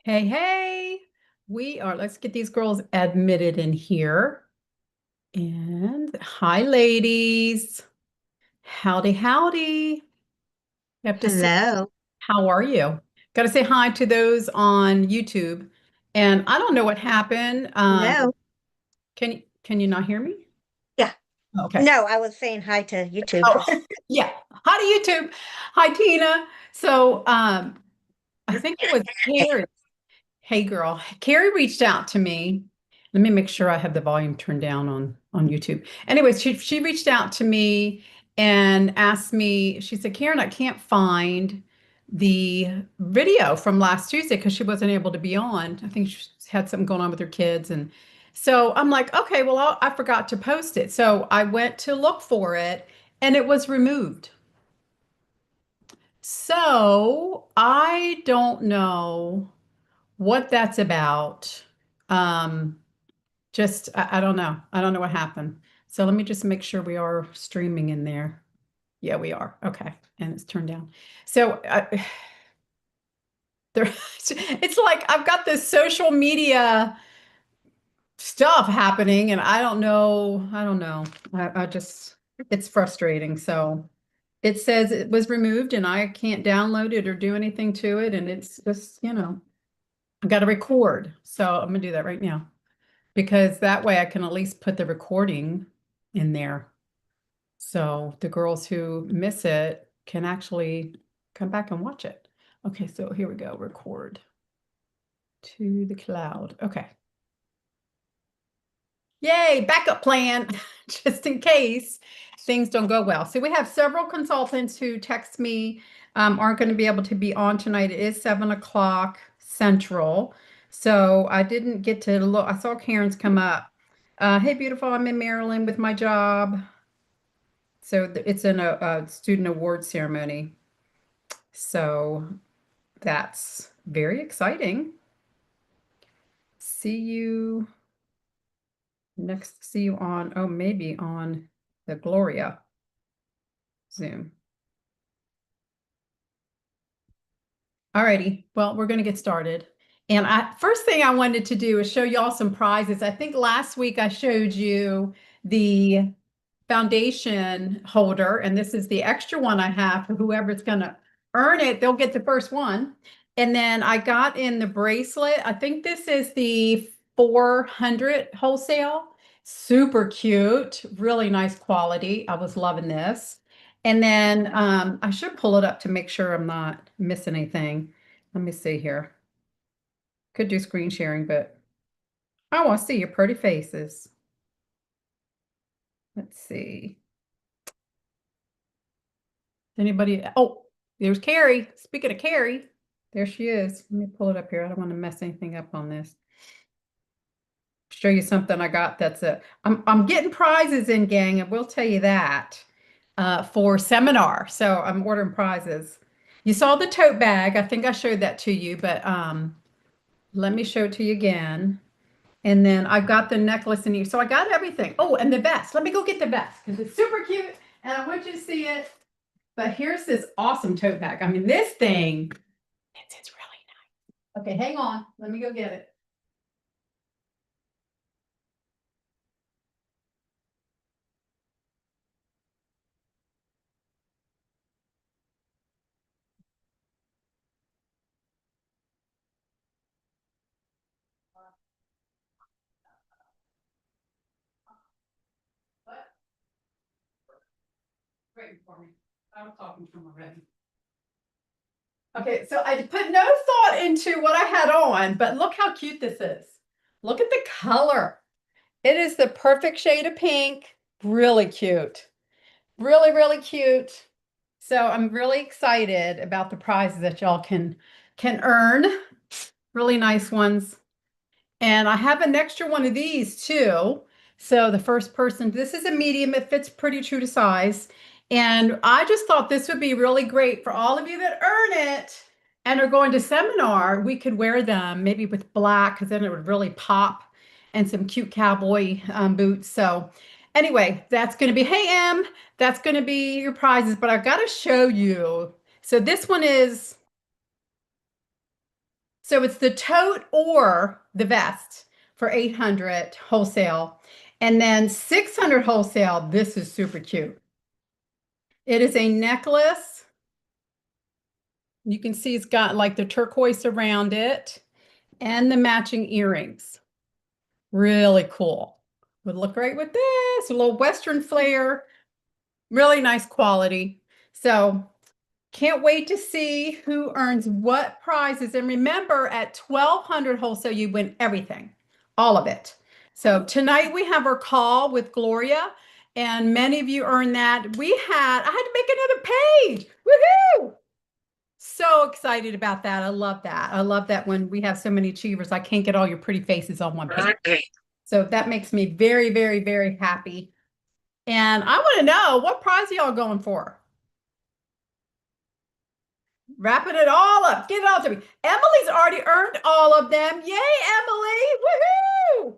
Hey, hey, let's get these girls admitted in here. And hi, ladies. Howdy, howdy. You have to say, Hello. how are you? Got to say hi to those on YouTube. And I don't know what happened. Hello. Can you not hear me? Yeah. Okay. No, I was saying hi to YouTube. Oh, yeah. Hi to YouTube. Hi, Tina. So, I think it was Carrie. Hey girl, Carrie reached out to me. Let me make sure I have the volume turned down on YouTube. Anyways, she reached out to me and asked me, she said, Karen, I can't find the video from last Tuesday because she wasn't able to be on. I think she had something going on with her kids. And so I'm like, okay, well, I forgot to post it. So I went to look for it and it was removed. So I don't know what that's about. Um, I don't know. I don't know what happened. So let me just make sure we are streaming in there. Yeah, we are. Okay. And it's turned down. So there, it's like I've got this social media stuff happening and I don't know. I don't know. I just, it's frustrating. So it says it was removed and I can't download it or do anything to it. And it's just, I got to record. So I'm gonna do that right now because that way I can at least put the recording in there. So the girls who miss it can actually come back and watch it. Okay, so here we go. Record to the cloud. Okay. Yay, backup plan, just in case things don't go well. So we have several consultants who text me, aren't going to be able to be on tonight. It is 7 o'clock Central. So I didn't get to look. I saw Karen's come up. Hey, beautiful, I'm in Maryland with my job. So it's in a student award ceremony. So that's very exciting. See you next, see you on, oh, maybe on the Gloria Zoom. Alrighty, well, we're going to get started. And first thing I wanted to do is show y'all some prizes. I think last week I showed you the foundation holder, and this is the extra one I have for whoever's going to earn it. They'll get the first one. And then I got in the bracelet. I think this is the 400 wholesale. Super cute, really nice quality. I was loving this. And then I should pull it up to make sure I'm not missing anything. Let me see here. Could do screen sharing, but I want to see your pretty faces. Let's see. Anybody? Oh, there's Carrie. Speaking of Carrie, there she is. Let me pull it up here. I don't want to mess anything up on this. Show you something I got that's I'm getting prizes in, gang. I will tell you that for seminar. So I'm ordering prizes. You saw the tote bag. I think I showed that to you, but let me show it to you again. And then I've got the necklace in here. So I got everything. Oh, and the vest. Let me go get the vest because it's super cute and I want you to see it. But here's this awesome tote bag. I mean, this thing, it's really nice. Okay, hang on. Let me go get it. What? Waiting for me. I was talking to him already. Okay, so I put no thought into what I had on, but look how cute this is. Look at the color. It is the perfect shade of pink. Really cute. Really, really cute. So I'm really excited about the prizes that y'all can earn. Really nice ones. And I have an extra one of these too. So the first person, this is a medium, it fits pretty true to size. And I just thought this would be really great for all of you that earn it and are going to seminar. We could wear them maybe with black because then it would really pop and some cute cowboy boots. So anyway, that's going to be, hey, Em, that's going to be your prizes, but I've got to show you. So this one is So it's the tote or the vest for 800 wholesale. And then 600 wholesale. This is super cute. It is a necklace. You can see it's got like the turquoise around it and the matching earrings. Really cool. Would look great with this, a little Western flair, really nice quality. So can't wait to see who earns what prizes. And remember, at 1,200 wholesale, you win everything, all of it. So tonight we have our call with Gloria, and many of you earned that. I had to make another page. Woohoo! So excited about that. I love that. I love that when we have so many achievers, I can't get all your pretty faces on one page. So that makes me very, very, very happy. And I want to know, what prize are y'all going for? Wrapping it all up. Get it all to me. Emily's already earned all of them. Yay, Emily. Woohoo!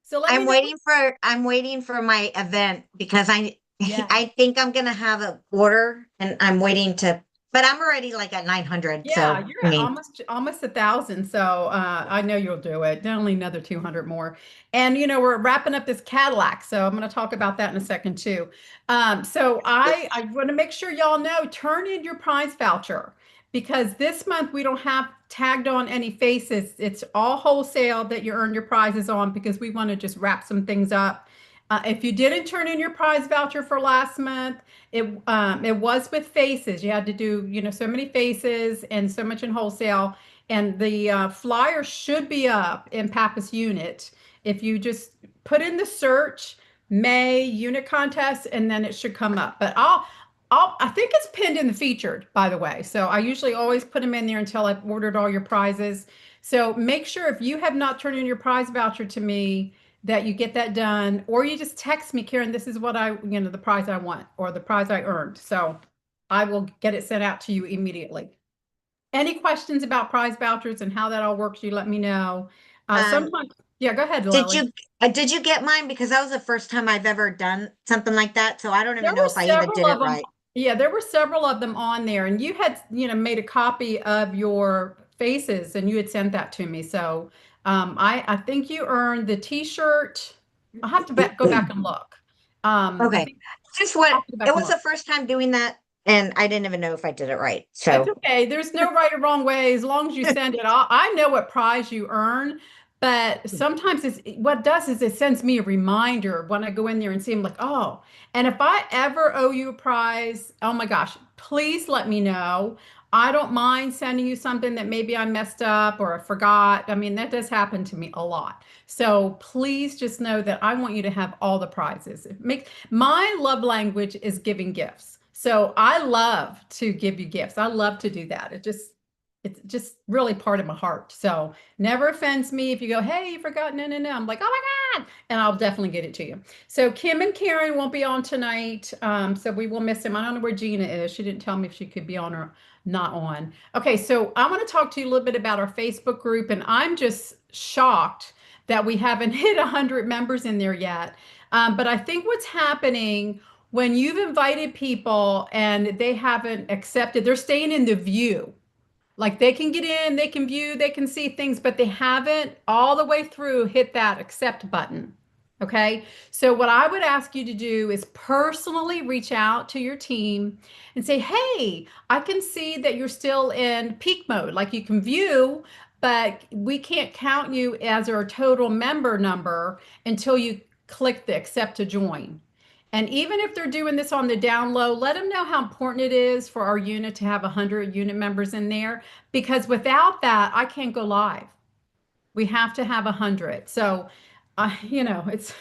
So let me know. I'm waiting for my event because I Yeah. I think I'm gonna have a order and I'm waiting to, but I'm already like at 900. Yeah, So you're I at mean, almost 1,000. So I know you'll do it. Only another 200 more. And we're wrapping up this Cadillac. So I'm going to talk about that in a second too. So I want to make sure y'all know, turn in your prize voucher because this month we don't have tagged on any faces. It's all wholesale that you earn your prizes on because we want to just wrap some things up. If you didn't turn in your prize voucher for last month, it was with faces. You had to do, so many faces and so much in wholesale. And the flyer should be up in Pappas unit. If you just put in the search May unit contest, and then it should come up. But I think it's pinned in the featured, by the way. So I usually always put them in there until I've ordered all your prizes. So make sure if you have not turned in your prize voucher to me, that you get that done, or you just text me, Karen, this is what the prize I want or the prize I earned. So I will get it sent out to you immediately. Any questions about prize vouchers and how that all works, you let me know. um, Sometimes, yeah, go ahead, did Lily. you did you get mine? Because that was the first time I've ever done something like that. So I don't There even know were if I even several did of it them. right. Yeah, there were several of them on there, and you had, made a copy of your faces, and you had sent that to me. So, I think you earned the T-shirt. I'll have to go back and look. I Okay. think Just what I'll have to go back it and was the look. first time doing that, and I didn't even know if I did it right. That's So okay. There's no right or wrong way as long as you send it. I know what prize you earn, but sometimes what it does is it sends me a reminder when I go in there and see. I'm like, oh, and if I ever owe you a prize, oh my gosh, please let me know. I don't mind sending you something that maybe I messed up or I forgot. I mean, that does happen to me a lot. So please just know that I want you to have all the prizes. My love language is giving gifts. So I love to give you gifts. I love to do that. It's just really part of my heart. So never offends me if you go, hey, you forgot. No, no, no. I'm like, oh my God. And I'll definitely get it to you. So Kim and Karen won't be on tonight. So we will miss them. I don't know where Gina is. She didn't tell me if she could be on or not on. Okay, so I want to talk to you a little bit about our Facebook group. And I'm just shocked that we haven't hit 100 members in there yet. But I think what's happening when you've invited people and they haven't accepted, they're staying in the view. Like they can get in, they can view, they can see things, but they haven't all the way through hit that accept button. Okay. So, what I would ask you to do is personally reach out to your team and say, hey, I can see that you're still in peak mode. Like you can view, but we can't count you as our total member number until you click the accept to join. And even if they're doing this on the down low, let them know how important it is for our unit to have 100 unit members in there because without that, I can't go live. We have to have 100. So, it's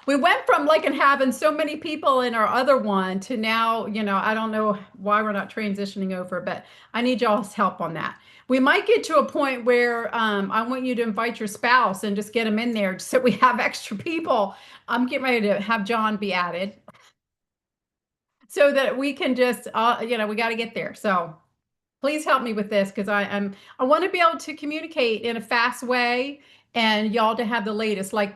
we went from like and having so many people in our other one to now, I don't know why we're not transitioning over, but I need y'all's help on that. We might get to a point where I want you to invite your spouse and just get them in there so we have extra people. I'm getting ready to have John be added so that we can just, we got to get there. So please help me with this because I want to be able to communicate in a fast way and y'all to have the latest, like,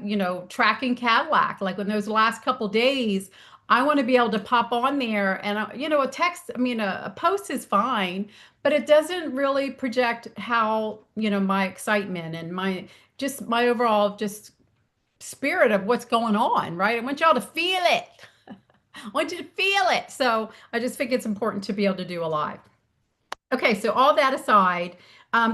tracking Cadillac. Like in those last couple days, I want to be able to pop on there and, a text, I mean, a post is fine, but it doesn't really project how, my excitement and my overall just spirit of what's going on, right? I want y'all to feel it. I want you to feel it. So I just think it's important to be able to do a live. Okay, so all that aside,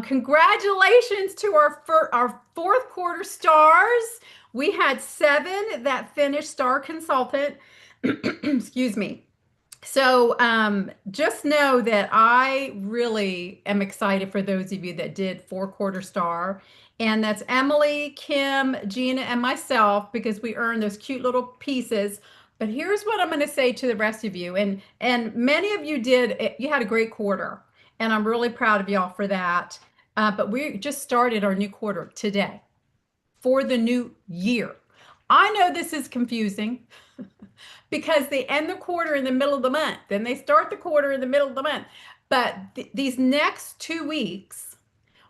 congratulations to our fourth quarter stars. We had 7 that finished star consultant. Excuse me. So just know that I really am excited for those of you that did 4 quarter star. And that's Emily, Kim, Gina, and myself because we earned those cute little pieces. But here's what I'm going to say to the rest of you. And many of you did, you had a great quarter. And I'm really proud of y'all for that. But we just started our new quarter today for the new year. I know this is confusing because they end the quarter in the middle of the month, then they start the quarter in the middle of the month. But these next 2 weeks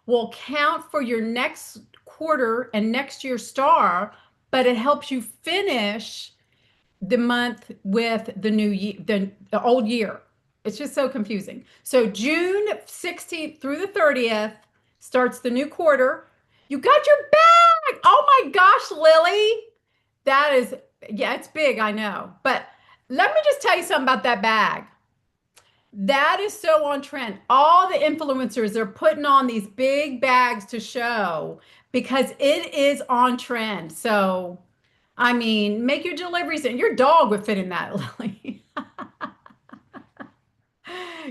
will count for your next quarter and next year's star, but it helps you finish the month with the new year, the old year. It's just so confusing. So June 16th through the 30th starts the new quarter. You got your bag. Oh my gosh, Lily. That is, yeah, it's big, I know. But let me just tell you something about that bag. That is so on trend. All the influencers are putting on these big bags to show because it is on trend. So, I mean, make your deliveries and your dog would fit in that, Lily.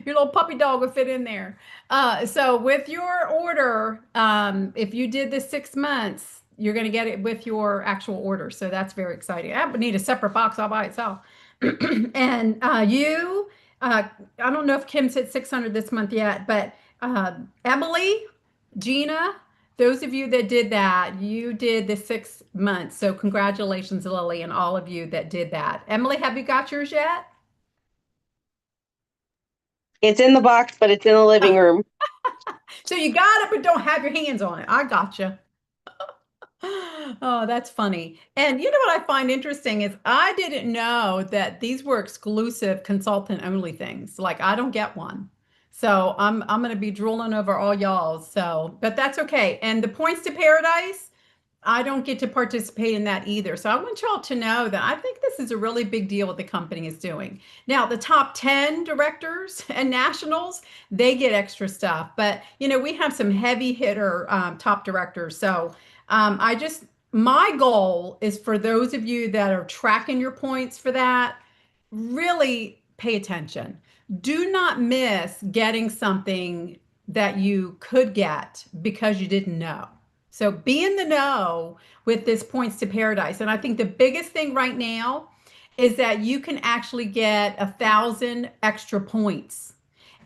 Your little puppy dog would fit in there. So with your order, if you did the 6 months, you're going to get it with your actual order. So that's very exciting. I would need a separate box all by itself. And I don't know if Kim's hit 600 this month yet, but Emily, Gina, those of you that did that, you did the 6 months. So congratulations, Lily, and all of you that did that. Emily, have you got yours yet? It's in the box, but it's in the living room. So you got it, but don't have your hands on it. I gotcha. Oh, that's funny. And you know what I find interesting is I didn't know that these were exclusive consultant only things. Like I don't get one. So I'm gonna be drooling over all y'all's. So, but that's okay. And the points to paradise, I don't get to participate in that either. So I want y'all to know that I think this is a really big deal what the company is doing. Now, the top 10 directors and nationals, they get extra stuff. But, we have some heavy hitter top directors. So my goal is for those of you that are tracking your points for that, really pay attention. Do not miss getting something that you could get because you didn't know. So be in the know with this points to paradise. And I think the biggest thing right now is that you can actually get 1,000 extra points.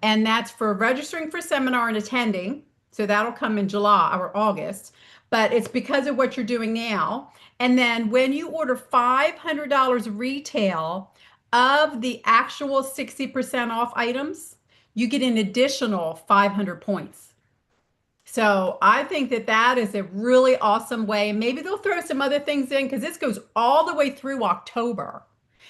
And that's for registering for seminar and attending. So that'll come in July or August, but it's because of what you're doing now. And then when you order $500 retail of the actual 60% off items, you get an additional 500 points. So I think that that is a really awesome way. Maybe they'll throw some other things in because this goes all the way through October.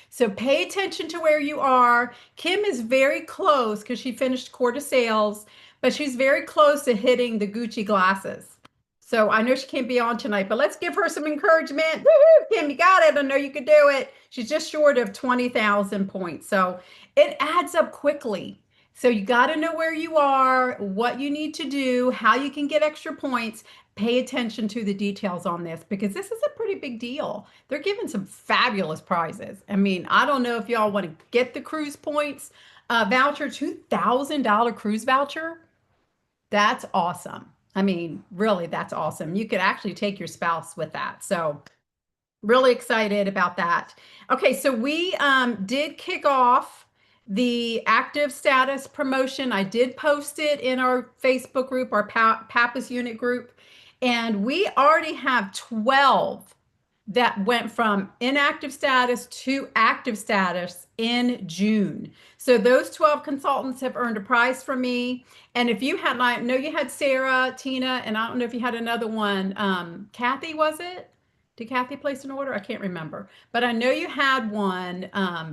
So pay attention to where you are. Kim is very close because she finished quarter sales, but she's very close to hitting the Gucci glasses. So I know she can't be on tonight, but let's give her some encouragement. Woo-hoo, Kim, you got it. I know you could do it. She's just short of 20,000 points. So it adds up quickly. So you got to know where you are, what you need to do, how you can get extra points. Pay attention to the details on this because this is a pretty big deal. They're giving some fabulous prizes. I mean, I don't know if y'all want to get the cruise points voucher, $2,000 cruise voucher. That's awesome. I mean, really, that's awesome. You could actually take your spouse with that. So really excited about that. Okay, so we did kick off the active status promotion. I did post it in our Facebook group, our Pappas unit group, and we already have 12 that went from inactive status to active status in June. So those 12 consultants have earned a prize from me. And if you had, I know you had Sarah, Tina, and I don't know if you had another one. Kathy, was it? Did Kathy place an order? I can't remember. But I know you had one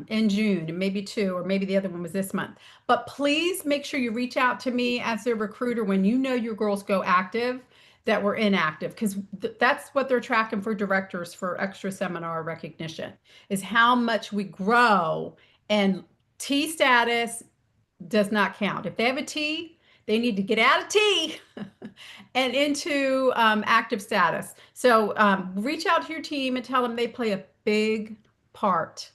in June, and maybe two, or maybe the other one was this month. But please make sure you reach out to me as a recruiter when you know your girls go active that were inactive, because that's what they're tracking for directors for extra seminar recognition, is how much we grow. And T status does not count. If they have a T, they need to get out of T and into active status. So reach out to your team and tell them they play a big part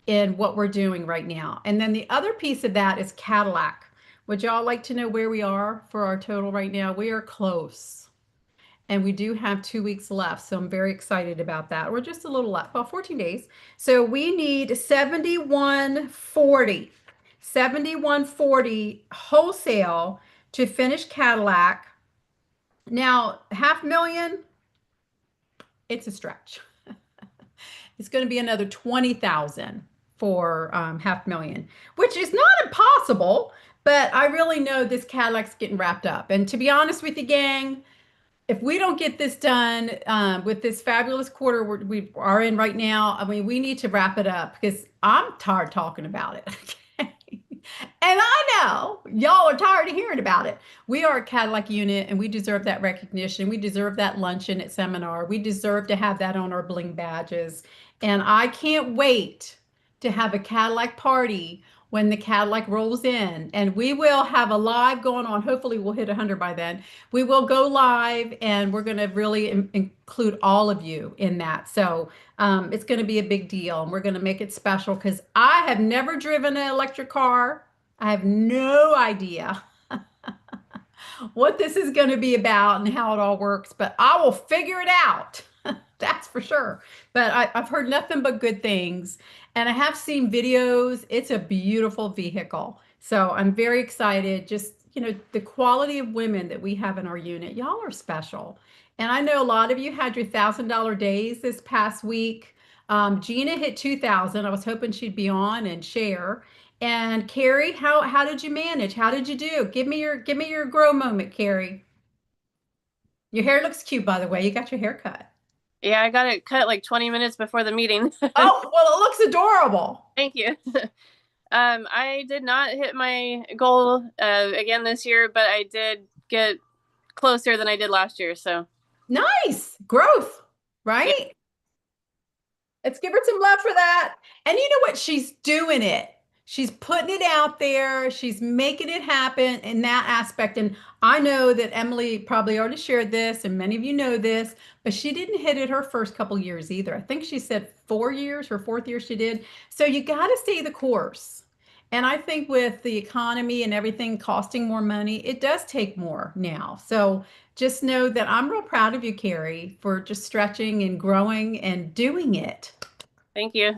in what we're doing right now. And then the other piece of that is Cadillac. Would y'all like to know where we are for our total right now? We are close. And we do have 2 weeks left. So I'm very excited about that. We're just a little left, about 14 days. So we need 7140. 7140 wholesale to finish Cadillac. Now, 500,000, it's a stretch. It's going to be another 20,000 for 500,000, which is not impossible, but I really know this Cadillac's getting wrapped up. And to be honest with you, gang, if we don't get this done with this fabulous quarter we are in right now, I mean, we need to wrap it up because I'm tired talking about it. Okay? And I know y'all are tired of hearing about it. We are a Cadillac unit and we deserve that recognition. We deserve that luncheon at seminar. We deserve to have that on our bling badges. And I can't wait to have a Cadillac party when the Cadillac rolls in. And we will have a live going on. Hopefully, we'll hit 100 by then. We will go live and we're going to really include all of you in that. So it's going to be a big deal. And we're going to make it special because I have never driven an electric car. I have no idea what this is going to be about and how it all works, but I will figure it out. That's for sure. But I've heard nothing but good things. And I have seen videos. It's a beautiful vehicle. So I'm very excited. Just, the quality of women that we have in our unit, y'all are special. And I know a lot of you had your $1,000 days this past week. Gina hit 2,000. I was hoping she'd be on and share. And Carrie, how did you manage? How did you do? Give me your grow moment, Carrie. Your hair looks cute, by the way. You got your hair cut. Yeah, I got it cut like 20 minutes before the meeting. Oh, well, it looks adorable. Thank you. I did not hit my goal again this year, but I did get closer than I did last year. So nice growth, right? Yeah. Let's give her some love for that. And you know what? She's doing it. She's putting it out there. She's making it happen in that aspect. And I know that Emily probably already shared this, and many of you know this, but she didn't hit it her first couple years either. I think she said 4 years, her fourth year she did. So you got to stay the course. And I think with the economy and everything costing more money, it does take more now. So just know that I'm real proud of you, Carrie, for just stretching and growing and doing it. Thank you.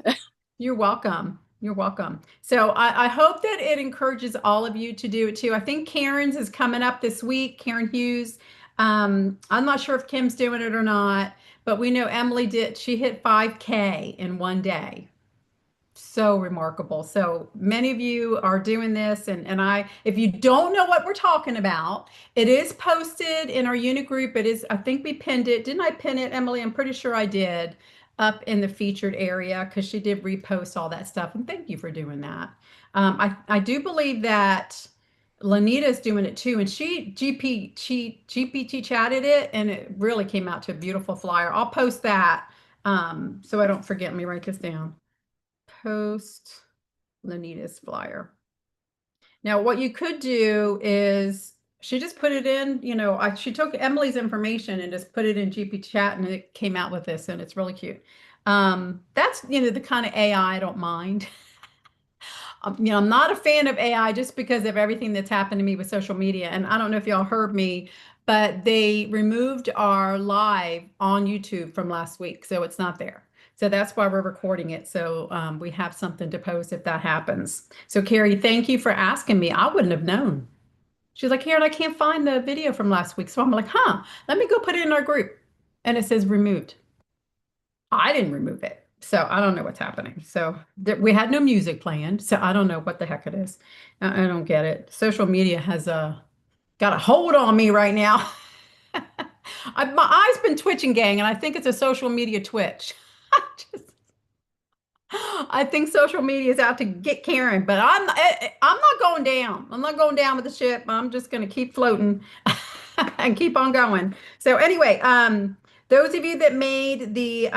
You're welcome. You're welcome. So I hope that it encourages all of you to do it too. I think Karen's is coming up this week, Karen Hughes. I'm not sure if Kim's doing it or not, but we know Emily did. She hit 5K in one day. So remarkable. So many of you are doing this. And if you don't know what we're talking about, it is posted in our unit group. It is, I think we pinned it. Didn't I pin it, Emily? I'm pretty sure I did. Up in the featured area because she did repost all that stuff. And thank you for doing that. I do believe that Lanita's doing it too. And she GPT chatted it and it really came out to a beautiful flyer. I'll post that so I don't forget. Let me write this down. Post Lanita's flyer. Now, what you could do is she just put it in, she took Emily's information and just put it in GP chat and it came out with this and it's really cute. That's, the kind of AI I don't mind. I'm not a fan of AI just because of everything that's happened to me with social media. And I don't know if y'all heard me, but they removed our live on YouTube from last week. So it's not there. So that's why we're recording it. So we have something to post if that happens. So Carrie, thank you for asking me. I wouldn't have known. She's like, Karen, I can't find the video from last week. So I'm like, let me go put it in our group. And it says removed. I didn't remove it. So I don't know what's happening. So we had no music playing. So I don't know what the heck it is. I don't get it. Social media has got a hold on me right now. My eye's been twitching, gang, and I think it's a social media twitch. Just- I think social media is out to get Karen, but I'm not going down. I'm not going down with the ship. I'm just going to keep floating and keep on going. So anyway, those of you that made the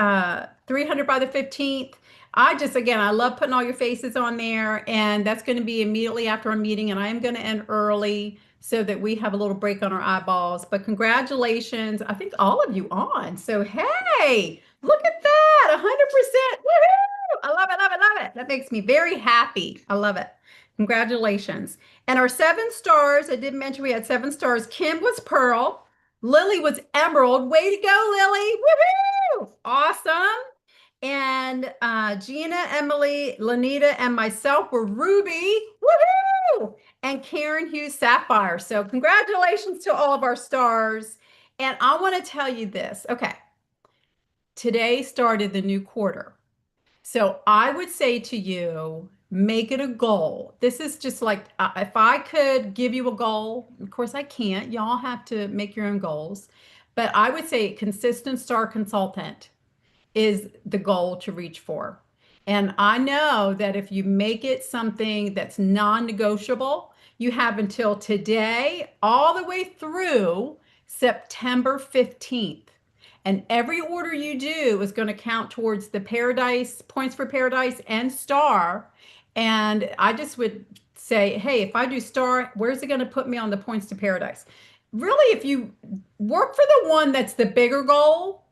300 by the 15th, I love putting all your faces on there, and that's going to be immediately after our meeting, and I am going to end early so that we have a little break on our eyeballs. But congratulations, I think all of you on. So hey, look at that, 100%. Woohoo! I love it, love it, love it. That makes me very happy. I love it. Congratulations. And our 7 stars, I did mention we had 7 stars. Kim was pearl. Lily was emerald. Way to go, Lily. Woohoo! Awesome. And Gina, Emily, Lanita, and myself were ruby. Woohoo! And Karen Hughes sapphire. So congratulations to all of our stars. And I want to tell you this. Okay. Today started the new quarter. So I would say to you, make it a goal. This is just like if I could give you a goal, of course I can't. Y'all have to make your own goals. But I would say consistent star consultant is the goal to reach for. And I know that if you make it something that's non-negotiable, you have until today all the way through September 15th. And every order you do is going to count towards the Paradise, Points for Paradise and Star. And I just would say, hey, if I do Star, where's it going to put me on the Points to Paradise? Really, if you work for the one that's the bigger goal,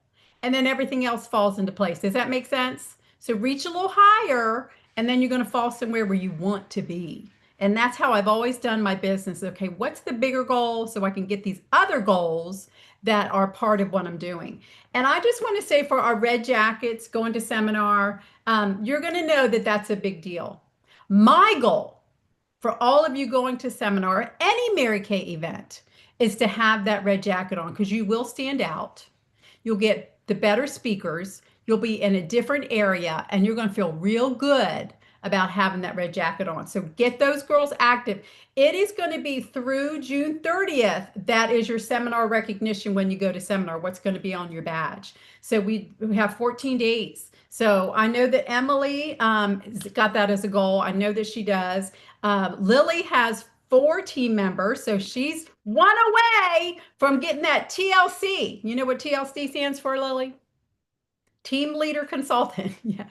and then everything else falls into place. Does that make sense? So reach a little higher, and then you're going to fall somewhere where you want to be. And that's how I've always done my business. Okay, what's the bigger goal so I can get these other goals that are part of what I'm doing? And I just want to say for our red jackets going to seminar, you're going to know that that's a big deal. My goal for all of you going to seminar, any Mary Kay event, is to have that red jacket on because you will stand out. You'll get the better speakers. You'll be in a different area and you're going to feel real good about having that red jacket on. So get those girls active. It is going to be through June 30th. That is your seminar recognition when you go to seminar, what's going to be on your badge. So we have 14 days. So I know that Emily got that as a goal. I know that she does. Lily has 4 team members. So she's one away from getting that TLC. You know what TLC stands for, Lily? Team Leader Consultant. Yes.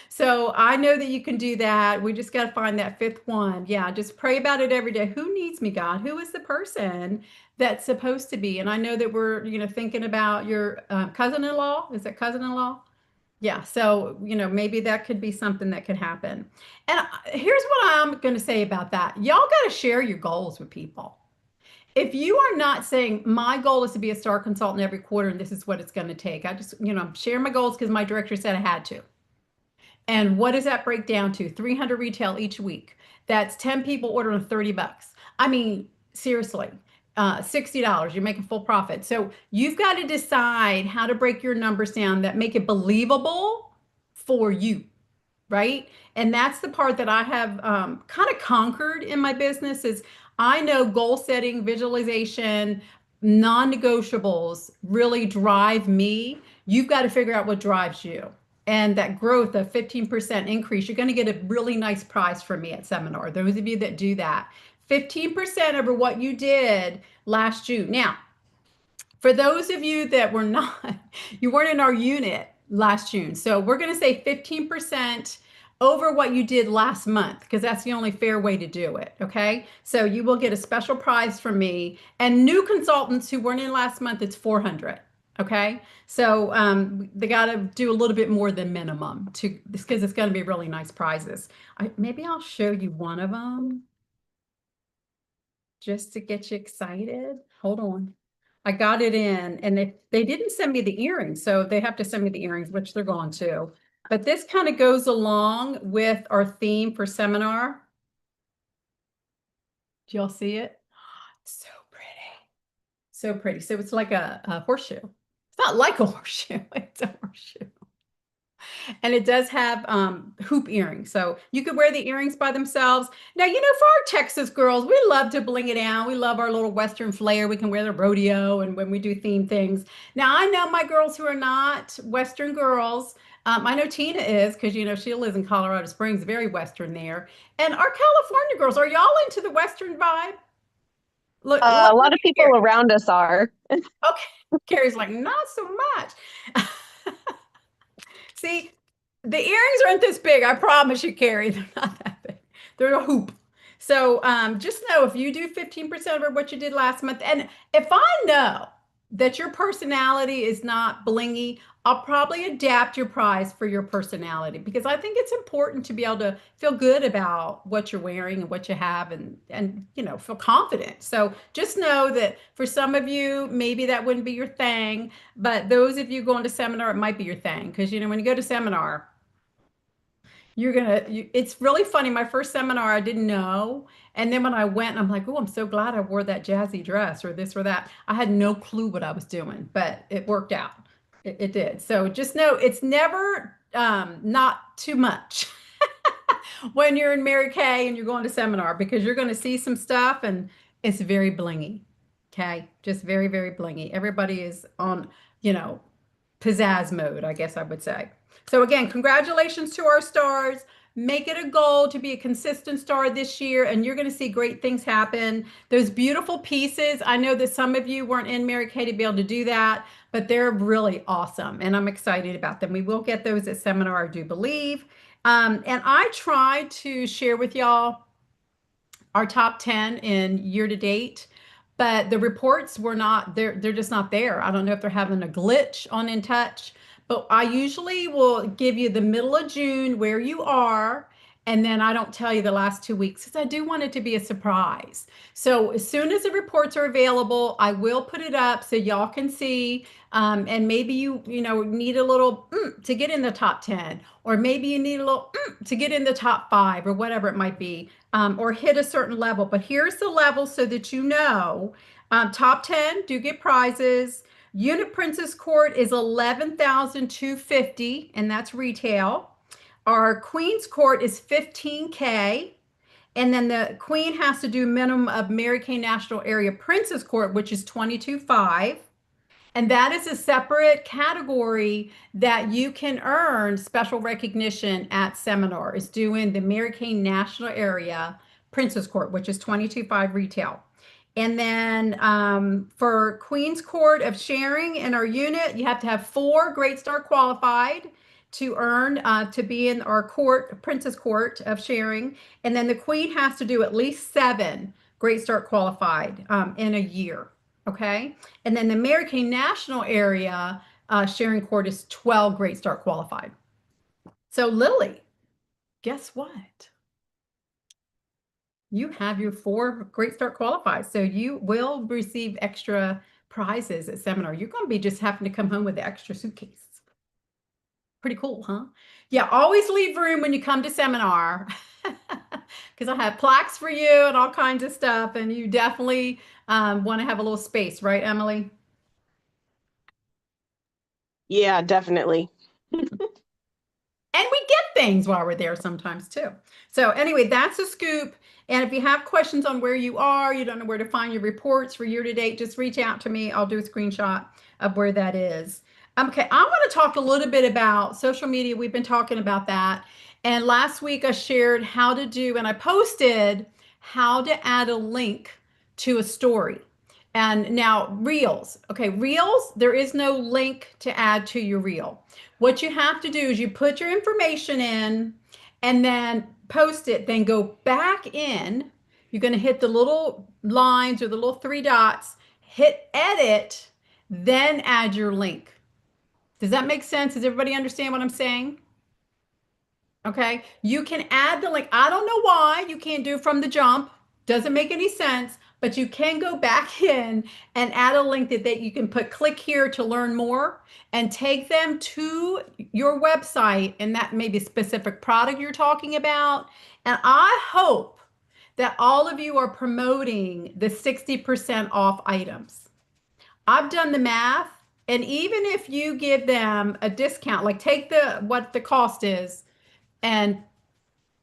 So I know that you can do that. We just got to find that 5th one. Yeah, just pray about it every day. Who needs me, God? Who is the person that's supposed to be? And I know that we're, thinking about your cousin-in-law. Is that cousin-in-law? Yeah, so, maybe that could be something that could happen. And here's what I'm going to say about that. Y'all got to share your goals with people. If you are not saying, my goal is to be a star consultant every quarter and this is what it's going to take, I just, I'm sharing my goals because my director said I had to. And what does that break down to? 300 retail each week. That's 10 people ordering $30. I mean, seriously. $60, you're making full profit. So you've got to decide how to break your numbers down that make it believable for you, right? And that's the part that I have kind of conquered in my business is I know goal setting, visualization, non-negotiables really drive me. You've got to figure out what drives you. And that growth of 15% increase, you're going to get a really nice prize from me at seminar. Those of you that do that. 15% over what you did last June. Now, for those of you that were not, you weren't in our unit last June. So we're going to say 15% over what you did last month, because that's the only fair way to do it. Okay. So you will get a special prize from me, and new consultants who weren't in last month, it's 400. Okay. So they got to do a little bit more than minimum to because it's going to be really nice prizes. Maybe I'll show you one of them just to get you excited. Hold on. I got it in, and they didn't send me the earrings, so they have to send me the earrings, which they're going to. But this kind of goes along with our theme for seminar. Do y'all see it? So pretty. So pretty. So it's like a horseshoe. It's not like a horseshoe. It's a horseshoe. And it does have hoop earrings. So you could wear the earrings by themselves. Now, for our Texas girls, we love to bling it out. We love our little Western flair. We can wear the rodeo and when we do theme things. Now, I know my girls who are not Western girls. I know Tina is because, she lives in Colorado Springs, very Western there. And our California girls, are y'all into the Western vibe? A Look lot at of people here. around us are. Okay. Carrie's like, not so much. See, the earrings aren't this big. I promise you, Carrie. They're not that big. They're a hoop. So just know if you do 15% of what you did last month, and if I know that your personality is not blingy, I'll probably adapt your price for your personality because I think it's important to be able to feel good about what you're wearing and what you have and feel confident. So just know that for some of you, maybe that wouldn't be your thing, but those of you going to seminar, it might be your thing because when you go to seminar, it's really funny. My first seminar, I didn't know. And then when I went, I'm like, oh, I'm so glad I wore that jazzy dress or this or that. I had no clue what I was doing, but it worked out. It did. So just know it's never not too much when you're in Mary Kay and you're going to seminar because you're going to see some stuff and it's very blingy. Okay. Just very, very blingy. Everybody is on, you know, pizzazz mode, I guess I would say. So again, congratulations to our stars. Make it a goal to be a consistent star this year, and you're going to see great things happen. Those beautiful pieces, I know that some of you weren't in Mary Kay to be able to do that, but they're really awesome, and I'm excited about them. We will get those at seminar, I do believe. And I try to share with y'all our top 10 in year to date, but the reports were not there. They're just not there. I don't know if they're having a glitch on In Touch, but I usually will give you the middle of June where you are. And then I don't tell you the last 2 weeks because I do want it to be a surprise. So as soon as the reports are available, I will put it up so y'all can see. And maybe you need a little to get in the top 10, or maybe you need a little to get in the top 5 or whatever it might be, or hit a certain level. But here's the level so that you know. Top 10 do get prizes. Unit Princess Court is 11,250, and that's retail. Our Queen's Court is 15K. And then the Queen has to do minimum of Mary Kay National Area Princess Court, which is 22.5. And that is a separate category that you can earn special recognition at seminar. Is doing the Mary Kay National Area Princess Court, which is 22.5 retail. And then for Queen's Court of Sharing in our unit, you have to have 4 Great Star qualified to earn to be in our court, Princess Court of Sharing. And then the Queen has to do at least 7 Great Start qualified in a year. Okay. And then the Mary Kay National Area Sharing Court is 12 Great Start qualified. So Lily, guess what? You have your 4 Great Start qualified. So you will receive extra prizes at seminar. You're going to be just having to come home with the extra suitcase. Pretty cool, huh? Yeah, always leave room when you come to seminar because I have plaques for you and all kinds of stuff. And you definitely want to have a little space, right, Emily? Yeah, definitely. And we get things while we're there sometimes too. So anyway, that's a scoop. And if you have questions on where you are, you don't know where to find your reports for year to date, just reach out to me. I'll do a screenshot of where that is. Okay, I want to talk a little bit about social media. We've been talking about that. And last week I shared how to do, and I posted how to add a link to a story. And now Reels. Okay, Reels, there is no link to add to your Reel. What you have to do is you put your information in and then post it, then go back in. You're going to hit the little lines or the little 3 dots, hit edit, then add your link. Does that make sense? Does everybody understand what I'm saying? Okay, you can add the link. I don't know why you can't do it from the jump. Doesn't make any sense, but you can go back in and add a link that you can put click here to learn more and take them to your website, and that may be a specific product you're talking about. And I hope that all of you are promoting the 60% off items. I've done the math. And even if you give them a discount, like take the what the cost is and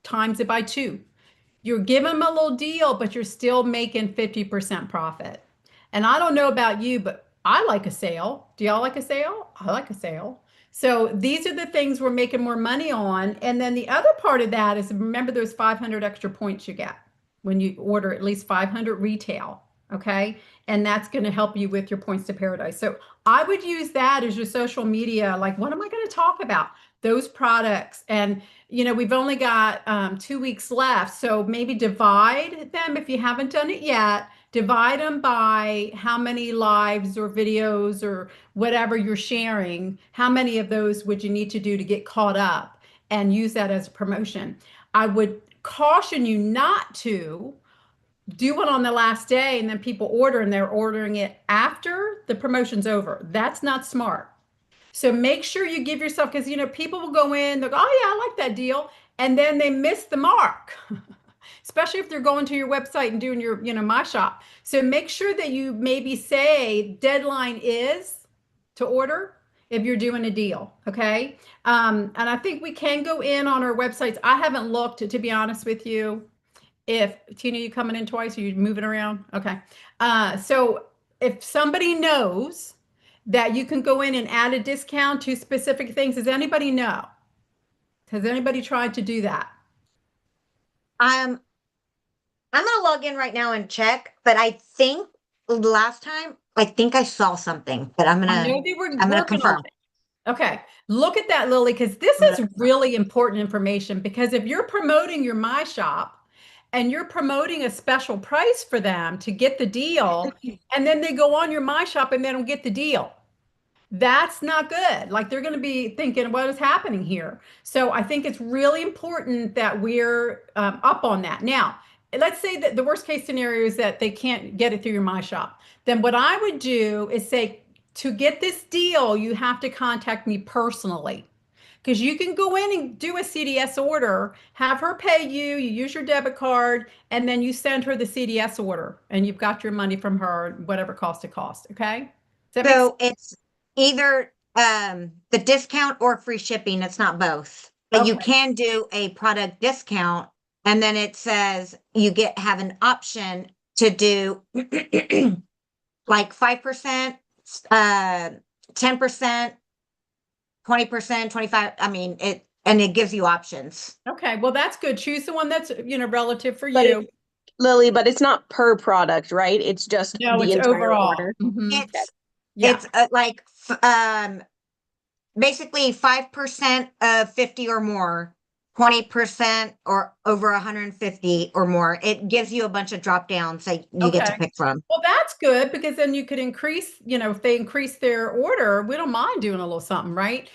times it by two. You're giving them a little deal, but you're still making 50% profit. And I don't know about you, but I like a sale. Do y'all like a sale? I like a sale. So these are the things we're making more money on. And then the other part of that is remember those 500 extra points you get when you order at least 500 retail. Okay. And that's going to help you with your points to paradise. So I would use that as your social media. Like, what am I going to talk about? Those products. And we've only got 2 weeks left. So maybe divide them if you haven't done it yet. Divide them by how many lives or videos or whatever you're sharing. How many of those would you need to do to get caught up and use that as a promotion? I would caution you not to do it on the last day and then people order and they're ordering it after the promotion's over. That's not smart. So make sure you give yourself, because people will go in, they'll go, oh yeah, I like that deal, and then they miss the mark, especially if they're going to your website and doing your, my shop. So make sure that you maybe say deadline is to order if you're doing a deal, okay? And I think we can go in on our websites. I haven't looked, to be honest with you. If Tina, you coming in twice? Are you moving around? Okay. So if somebody knows that you can go in and add a discount to specific things, does anybody know? Has anybody tried to do that? I'm gonna log in right now and check, but I think last time I think I saw something, but I know they were I'm gonna working on confirm. it. Okay, look at that, Lily, because this I'm is gonna- really important information. Because if you're promoting your My Shop and you're promoting a special price for them to get the deal, and then they go on your My Shop and they don't get the deal, that's not good. Like they're going to be thinking, what is happening here? So I think it's really important that we're up on that. Now, let's say that the worst case scenario is that they can't get it through your My Shop. Then what I would do is say, to get this deal, you have to contact me personally. Because you can go in and do a CDS order, have her pay you, you use your debit card, and then you send her the CDS order, and you've got your money from her, whatever cost it costs. Okay? Does that make sense? So it's either the discount or free shipping. It's not both. But you Okay. can do a product discount, and then it says you have an option to do like 5%, 10%, 20%, 25. I mean, it gives you options. Okay, well, that's good. Choose the one that's, relative for But you. Lily, but it's not per product, right? It's just No, the it's entire overall. order. Mhm. It's Yeah. it's basically 5% of 50 or more, 20% or over 150 or more. It gives you a bunch of drop downs that you get to Okay. pick from. Well, that's good because then you could increase, if they increase their order, we don't mind doing a little something, right?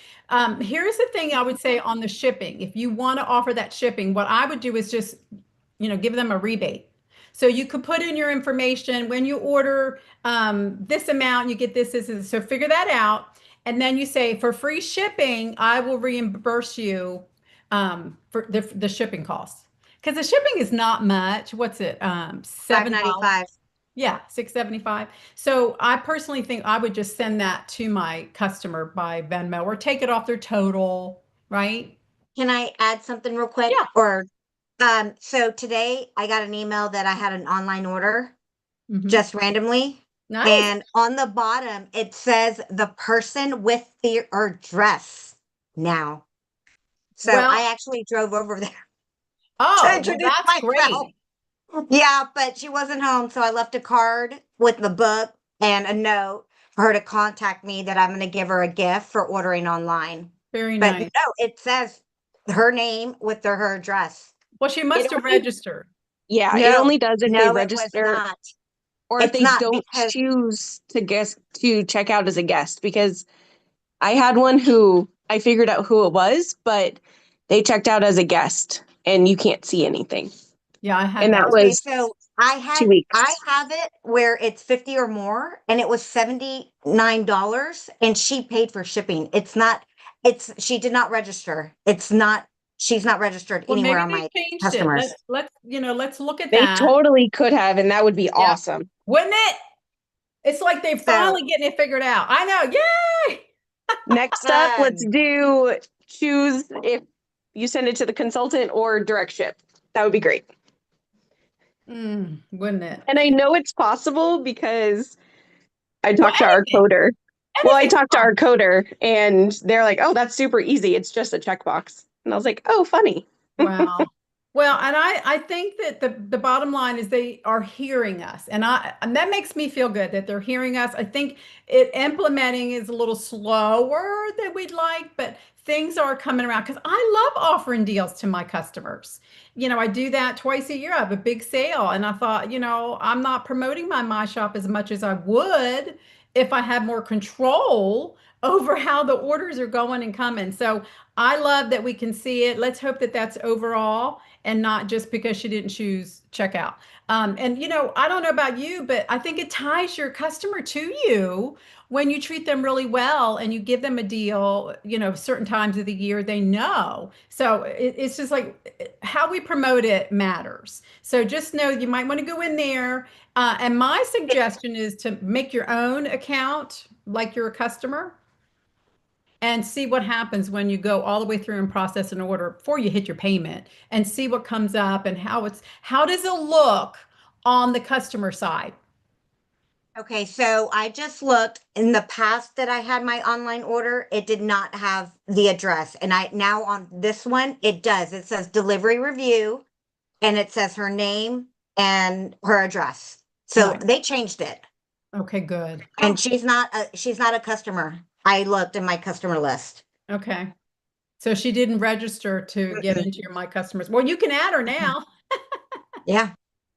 Here's the thing I would say on the shipping. If you want to offer that shipping, what I would do is just, give them a rebate. So you could put in your information when you order this amount, you get this. So figure that out. And then you say, for free shipping, I will reimburse you for the shipping costs. Because the shipping is not much. What's it? $7. 595. Yeah, 675. So I personally think I would just send that to my customer by Venmo or take it off their total, right? Can I add something real quick? Yeah. Or so today I got an email that I had an online order Mhm. just randomly. Nice. And on the bottom it says the person with the address now. So Well, I actually drove over there to oh, well, introduce that's myself. great. Yeah, but she wasn't home, so I left a card with the book and a note for her to contact me that I'm going to give her a gift for ordering online. Very But nice. no, it says her name with her address. Well, she must It have only, registered. yeah, it No, only does if they no, it was register not. or if It's they not don't because choose to check out as a guest. Because I had one who I figured out who it was, but they checked out as a guest and you can't see anything. Yeah, I had And that. that okay, was so 2 weeks. I have it where it's 50 or more and it was $79 and she paid for shipping. She did not register. She's not registered Well, anywhere maybe on they my changed it. customers. Let's look at They that. totally could have, and that would be Yeah. awesome. Wouldn't it? It's like like they're finally getting it figured out. I know. Yay! Next up, let's do choose if you send it to the consultant or direct ship. That would be great. Wouldn't it? And I know it's possible because I talked to our coder. Well, I talked to our coder and they're like, oh, that's super easy. It's just a checkbox. And I was like, oh, funny. Wow. Well, and I think that the bottom line is they are hearing us, and that makes me feel good that they're hearing us. I think implementing is a little slower than we'd like, but things are coming around because I love offering deals to my customers. I do that twice a year. I have a big sale, and I thought, I'm not promoting my shop as much as I would if I had more control over how the orders are going and coming. So I love that we can see it. Let's hope that that's overall and not just because she didn't choose checkout. And I don't know about you, but I think it ties your customer to you when you treat them really well and you give them a deal, certain times of the year they know. So it's just like how we promote it matters. So just know you might want to go in there. And my suggestion is to make your own account like you're a customer and see what happens when you go all the way through and process an order before you hit your payment and see what comes up and how does it look on the customer side. Okay, so I just looked in the past that I had my online order, it did not have the address. And I now on this one, it does. It says delivery review and it says her name and her address. So Nice. they changed it. Okay, good. And she's not a customer. I looked in my customer list. Okay. So she didn't register to get into your My Customers. Well, you can add her now. Yeah.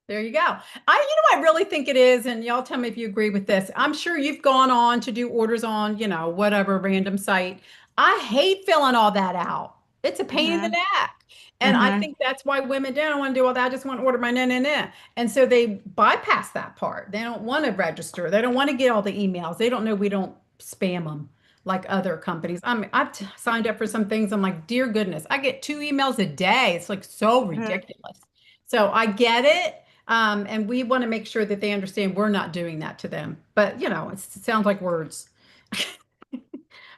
There you go. I really think it is, and y'all tell me if you agree with this. I'm sure you've gone on to do orders on, whatever random site. I hate filling all that out. It's a pain in the neck. And I think that's why women don't want to do all that. I just want to order my nah. And so they bypass that part. They don't want to register. They don't want to get all the emails. They don't know we don't spam them like other companies. I mean, I've signed up for some things. I'm like, dear goodness, I get 2 emails a day. It's like so ridiculous. So I get it. And we want to make sure that they understand we're not doing that to them. But, it sounds like words.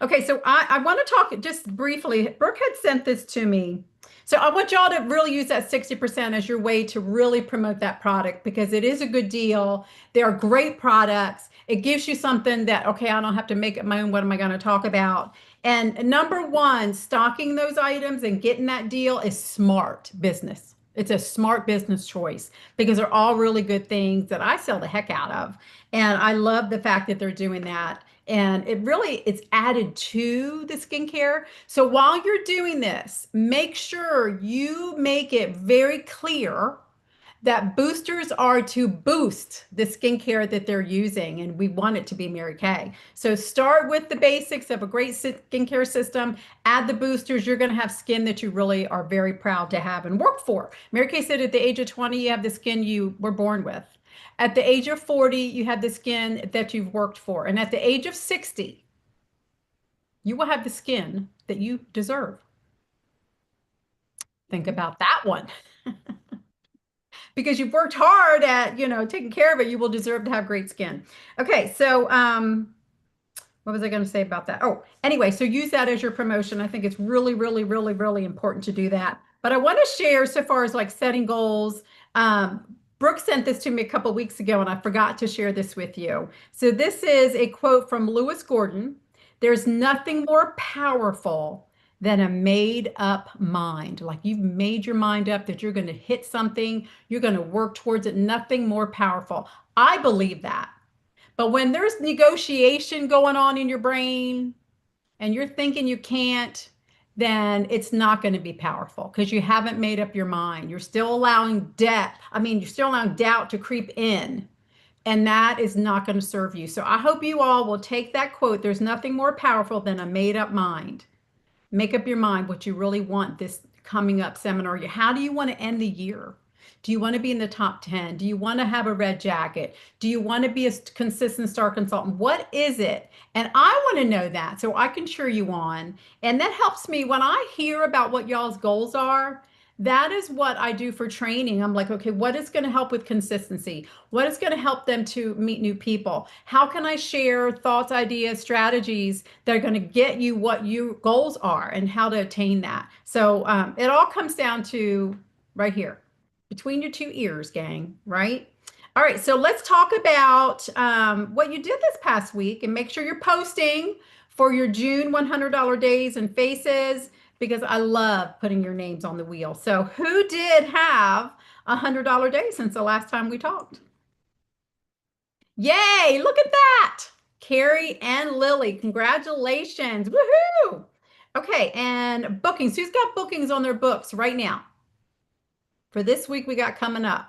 Okay, so I want to talk just briefly. Brooke had sent this to me. So I want y'all to really use that 60% as your way to really promote that product because it is a good deal. They are great products. It gives you something that, okay, I don't have to make it my own. What am I going to talk about? And number one, stocking those items and getting that deal is smart business. It's a smart business choice because they're all really good things that I sell the heck out of. And I love the fact that they're doing that. And it's added to the skincare. So while you're doing this, make sure you make it very clear that boosters are to boost the skincare that they're using, and we want it to be Mary Kay. So start with the basics of a great skincare system, add the boosters, you're gonna have skin that you really are very proud to have and work for. Mary Kay said at the age of 20, you have the skin you were born with. At the age of 40, you have the skin that you've worked for. And at the age of 60, you will have the skin that you deserve. Think about that one. Because you've worked hard at, taking care of it, you will deserve to have great skin. Okay, so what was I going to say about that? Oh, anyway, so use that as your promotion. I think it's really, really, really, really important to do that. But I want to share so far as like setting goals. Brooke sent this to me a couple weeks ago, and I forgot to share this with you. So this is a quote from Lewis Gordon. There's nothing more powerful than a made up mind. Like you've made your mind up that you're going to hit something, you're going to work towards it, nothing more powerful. I believe that. But when there's negotiation going on in your brain and you're thinking you can't, then it's not going to be powerful because you haven't made up your mind. You're still allowing you're still allowing doubt to creep in. And that is not going to serve you. So I hope you all will take that quote. There's nothing more powerful than a made up mind. Make up your mind what you really want this coming up seminar. How do you want to end the year? Do you want to be in the top 10? Do you want to have a red jacket? Do you want to be a consistent star consultant? What is it? And I want to know that so I can cheer you on. And that helps me when I hear about what y'all's goals are, That is what I do for training. I'm like, okay, what is going to help with consistency? What is going to help them to meet new people? How can I share thoughts, ideas, strategies that are going to get you what your goals are and how to attain that? So it all comes down to right here, between your two ears, gang, right? All right, so let's talk about what you did this past week and make sure you're posting for your June $100 days and faces because I love putting your names on the wheel. So who did have a $100 day since the last time we talked? Yay, look at that. Carrie and Lily, congratulations. Woohoo. Okay, and bookings. Who's got bookings on their books right now? For this week we got coming up.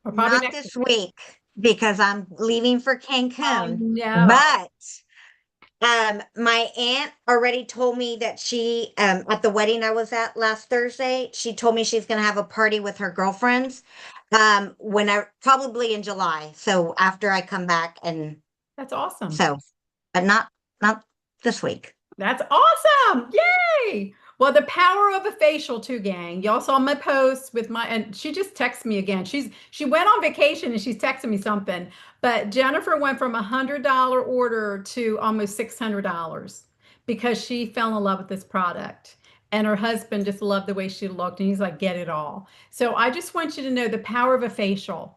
Or probably Not next this week. week because I'm leaving for Oh, Cancun. no. But my aunt already told me that she at the wedding I was at last Thursday, she told me she's gonna have a party with her girlfriends when I probably in July. So after I come back, and That's awesome. so but not this week. That's awesome. Yay. Well, the power of a facial too, gang. Y'all saw my post with my, and she just texted me again. She went on vacation and she's texting me something. But Jennifer went from $100 order to almost $600 because she fell in love with this product. And her husband just loved the way she looked. And he's like, get it all. So I just want you to know the power of a facial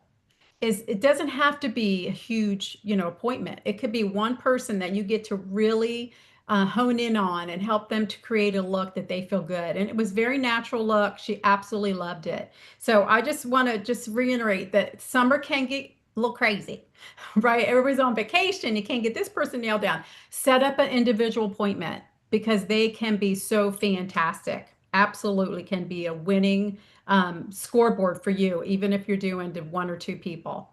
is it doesn't have to be a huge, appointment. It could be one person that you get to really hone in on and help them to create a look that they feel good. And it was very natural look. She absolutely loved it. So I just want to just reiterate that summer can get a little crazy, right? Everybody's on vacation. You can't get this person nailed down. Set up an individual appointment because they can be so fantastic. Absolutely can be a winning scoreboard for you, even if you're doing to one or two people.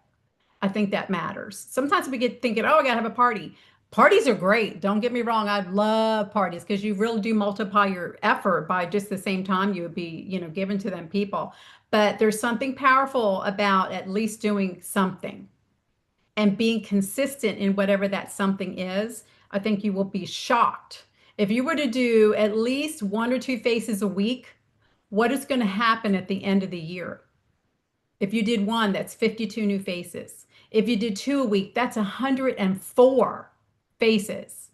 I think that matters. Sometimes we get thinking, oh, I gotta have a party. Parties are great. Don't get me wrong. I love parties because you really do multiply your effort by just the same time you would be, given to them people. But there's something powerful about at least doing something and being consistent in whatever that something is. I think you will be shocked. If you were to do at least one or two faces a week, what is going to happen at the end of the year? If you did one, that's 52 new faces. If you did two a week, that's 104 faces.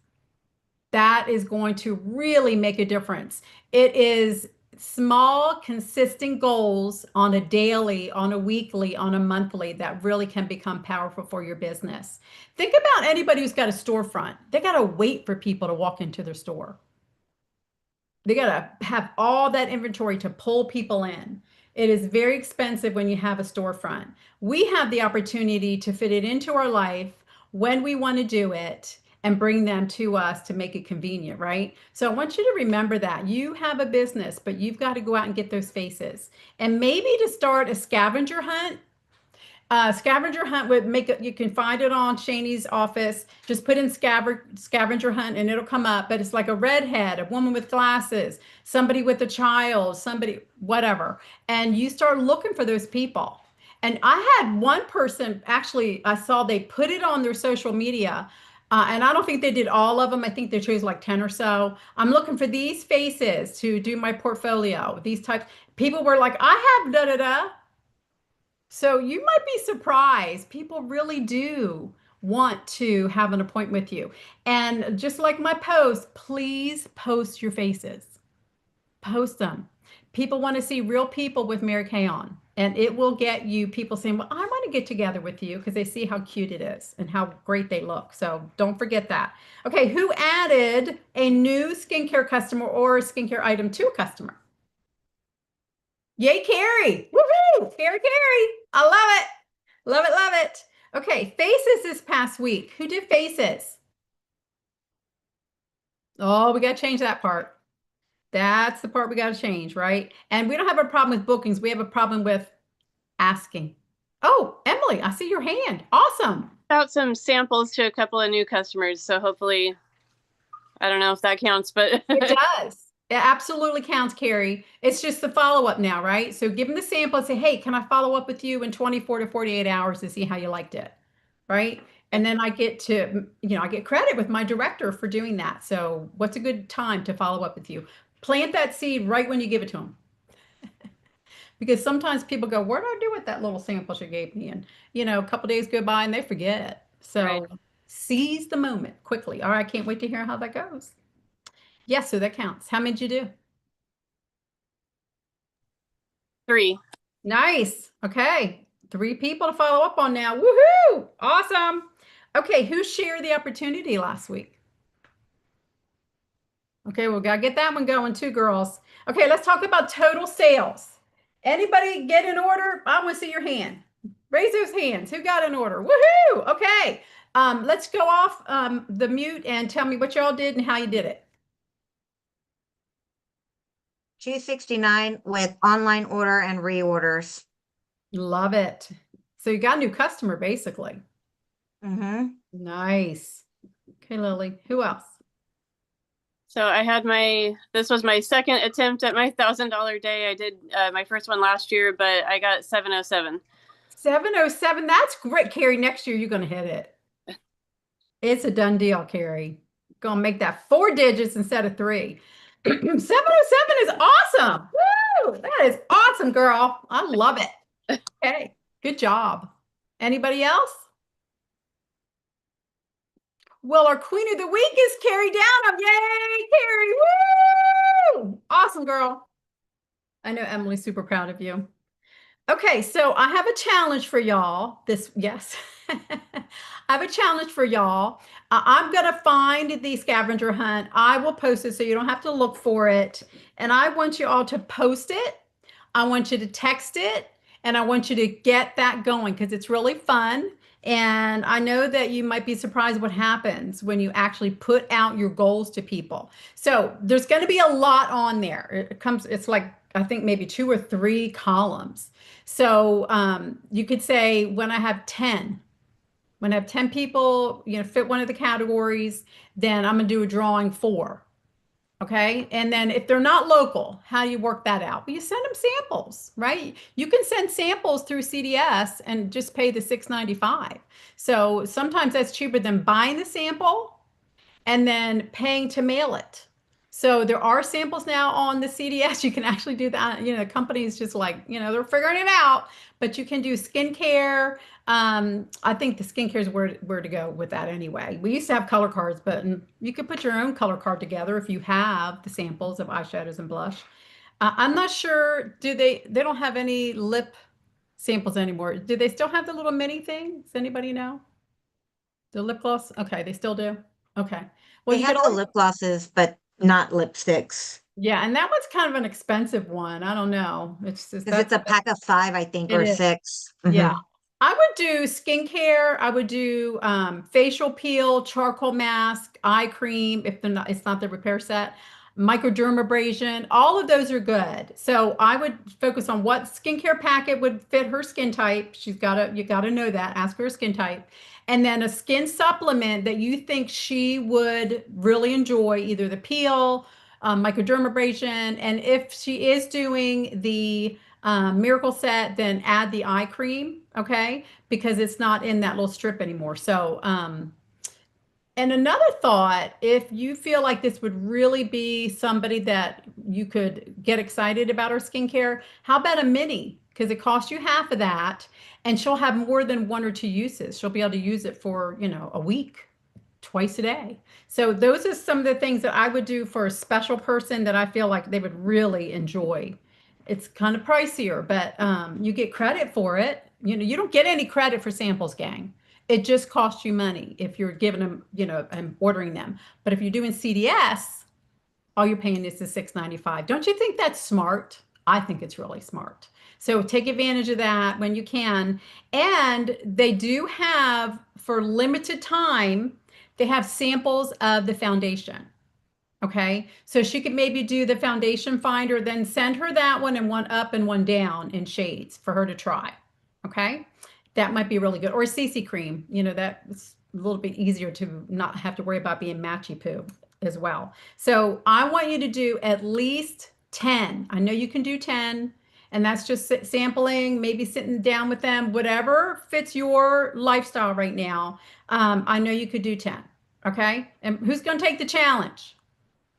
That is going to really make a difference. It is small, consistent goals on a daily, on a weekly, on a monthly that really can become powerful for your business. Think about anybody who's got a storefront. They got to wait for people to walk into their store. They got to have all that inventory to pull people in. It is very expensive when you have a storefront. We have the opportunity to fit it into our life when we want to do it and bring them to us to make it convenient, right? So I want you to remember that you have a business, but you've got to go out and get those faces. And maybe to start a scavenger hunt. Scavenger hunt would make it, you can find it on Shaney's office. Just put in scavenger hunt and it'll come up. But it's like a redhead, a woman with glasses, somebody with a child, somebody, whatever. And you start looking for those people. And I had one person, actually, I saw they put it on their social media. And I don't think they did all of them. I think they chose like 10 or so. I'm looking for these faces to do my portfolio. These types. People were like, I have da-da-da. So you might be surprised. People really do want to have an appointment with you. And just like my post, please post your faces. Post them. People want to see real people with Mary Kay on. And it will get you people saying, well, I want to get together with you because they see how cute it is and how great they look. So don't forget that. Okay, who added a new skincare customer or a skincare item to a customer? Yay, Carrie. Woohoo! Carrie. I love it. Love it, love it. Okay, faces this past week. Who did faces? Oh, we got to change that part. That's the part we got to change, right? And we don't have a problem with bookings. We have a problem with asking. Oh, Emily, I see your hand. Awesome. Out some samples to a couple of new customers. So hopefully, I don't know if that counts, but It does. It absolutely counts, Carrie. It's just the follow-up now, right? So give them the sample and say, hey, can I follow up with you in 24 to 48 hours to see how you liked it, right? And then I get to, I get credit with my director for doing that. So what's a good time to follow up with you? Plant that seed right when you give it to them. because sometimes people go, what do I do with that little sample she gave me? And, a couple days go by and they forget. Right. So seize the moment quickly. All right, I can't wait to hear how that goes. Yes, so that counts. How many did you do? 3. Nice. Okay. 3 people to follow up on now. Woohoo! Awesome. Okay, who shared the opportunity last week? Okay, we gotta get that one going too, girls. Okay, let's talk about total sales. Anybody get an order? I want to see your hand. Raise those hands. Who got an order? Woohoo! Okay. Let's go off the mute and tell me what y'all did and how you did it. 269 with online order and reorders. Love it. So you got a new customer basically. Mm-hmm. Nice. Okay, Lily. Who else? So I had this was my second attempt at my $1,000 day. I did my first one last year, but I got 707. 707. That's great, Carrie. Next year you're gonna hit it. It's a done deal, Carrie. Gonna make that 4 digits instead of 3. 707 is awesome. Woo! That is awesome, girl. I love it. Okay, good job. Anybody else? Well, our queen of the week is Carrie Downham. Yay, Carrie! Woo! Awesome, girl. I know Emily's super proud of you. Okay, so I have a challenge for y'all. Yes, I have a challenge for y'all. I'm gonna find the scavenger hunt. I will post it so you don't have to look for it. And I want you all to post it. I want you to text it, and I want you to get that going because it's really fun. And I know that you might be surprised what happens when you actually put out your goals to people. So there's going to be a lot on there. It's like, I think maybe 2 or 3 columns. So you could say when I have 10 people, fit one of the categories, then I'm going to do a drawing 4. Okay. And then if they're not local, how do you work that out? Well, you send them samples, right? You can send samples through CDS and just pay the $6.95. So sometimes that's cheaper than buying the sample and then paying to mail it. So there are samples now on the CDS. You can actually do that. The company's just like, they're figuring it out, but you can do skincare. I think the skincare is where to go with that anyway. We used to have color cards, but you could put your own color card together if you have the samples of eyeshadows and blush. I'm not sure, they don't have any lip samples anymore. Do they still have the little mini thing? Does anybody know? The lip gloss? Okay, they still do. Okay. Well, They you could have the always, lip glosses, but not lipsticks. yeah, and that one's kind of an expensive one. I don't know. It's just Because it's a pack of 5, I think, it or is. 6. Yeah. I would do skincare. I would do facial peel, charcoal mask, eye cream, if they're not, it's not the repair set, microdermabrasion. All of those are good. So I would focus on what skincare packet would fit her skin type. You gotta know that. Ask her skin type. And then a skin supplement that you think she would really enjoy, either the peel, microdermabrasion, and if she is doing the miracle set, then add the eye cream, okay? Because it's not in that little strip anymore. So, and another thought, if you feel like this would really be somebody that you could get excited about her skincare, how about a mini? Because it costs you half of that, and she'll have more than 1 or 2 uses. She'll be able to use it for, a week, twice a day. So those are some of the things that I would do for a special person that I feel like they would really enjoy. It's kind of pricier, but you get credit for it. You don't get any credit for samples, gang. It just costs you money if you're giving them, and ordering them. But if you're doing CDS, all you're paying is the $6.95. Don't you think that's smart? I think it's really smart. So take advantage of that when you can. And they do have, for limited time, they have samples of the foundation. Okay, so she could maybe do the foundation finder, then send her that one and one up and one down in shades for her to try. Okay, that might be really good. Or CC cream, that's a little bit easier to not have to worry about being matchy poo as well. So I want you to do at least 10. I know you can do 10, and that's just sampling, maybe sitting down with them, whatever fits your lifestyle right now. I know you could do 10. Okay, and who's going to take the challenge?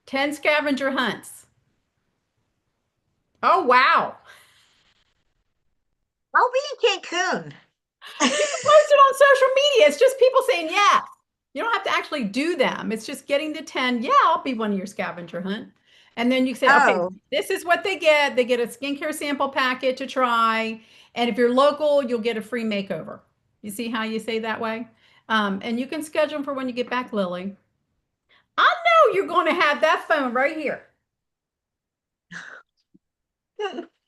10 scavenger hunts. Oh, wow. I'll be in Cancun. You can post it on social media. It's just people saying yes. You don't have to actually do them. It's just getting the 10. Yeah, I'll be one of your scavenger hunt. And then you say, okay, Oh, this is what they get. They get a skincare sample packet to try. And if you're local, you'll get a free makeover. You see how you say that way? And you can schedule them for when you get back, Lily. I know you're going to have that phone right here.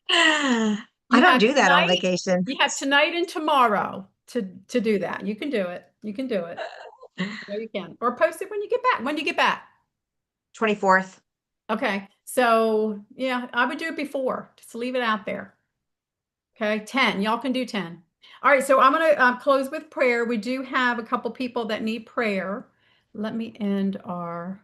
I You don't have do that on tonight, vacation. you have tonight and tomorrow to do that. You can do it. You can do it. No, you can. Or post it when you get back. When you get back. 24th. Okay. So yeah, I would do it before. Just leave it out there. Okay. 10. Y'all can do 10. All right. So I'm going to close with prayer. We do have a couple people that need prayer. Let me end our